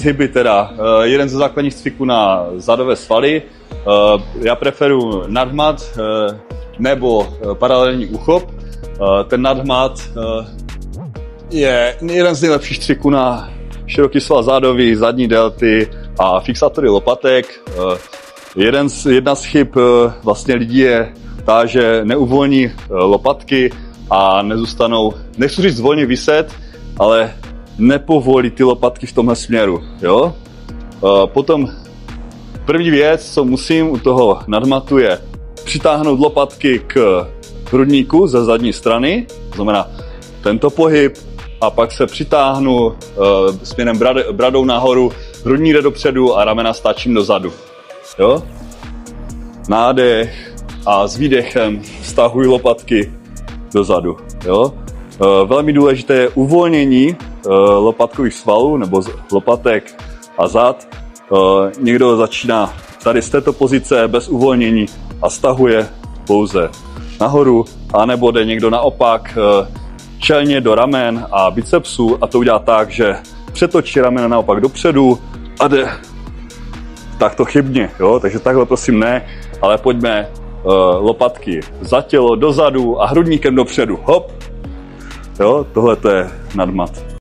Hyby teda, jeden ze základních cviků na zadové svaly. Já preferuji nadhmat nebo paralelní úchop. Ten nadhmat je jeden z nejlepších cviků na široký sval zádový, zadní delty a fixátory lopatek. Jedna z chyb vlastně lidí je ta, že neuvolní lopatky a nezůstanou, nechci říct volně viset, ale nepovolí ty lopatky v tomhle směru. Jo? Potom první věc, co musím u toho nadhmatu, je přitáhnout lopatky k hrudníku ze zadní strany, to znamená tento pohyb, a pak se přitáhnu směrem bradou nahoru, hrudník jde dopředu a ramena stáčím dozadu. Jo? Nádech a s výdechem vztahuji lopatky dozadu. Jo? Velmi důležité je uvolnění lopatkových svalů nebo lopatek a zad. Někdo začíná tady z této pozice bez uvolnění a stahuje pouze nahoru, anebo jde někdo naopak čelně do ramen a bicepsů a to udělá tak, že přetočí ramena naopak dopředu a jde takto chybně. Jo? Takže takhle prosím ne, ale pojďme lopatky za tělo, dozadu a hrudníkem dopředu. Hop! Jo? Tohle to je nadhmat.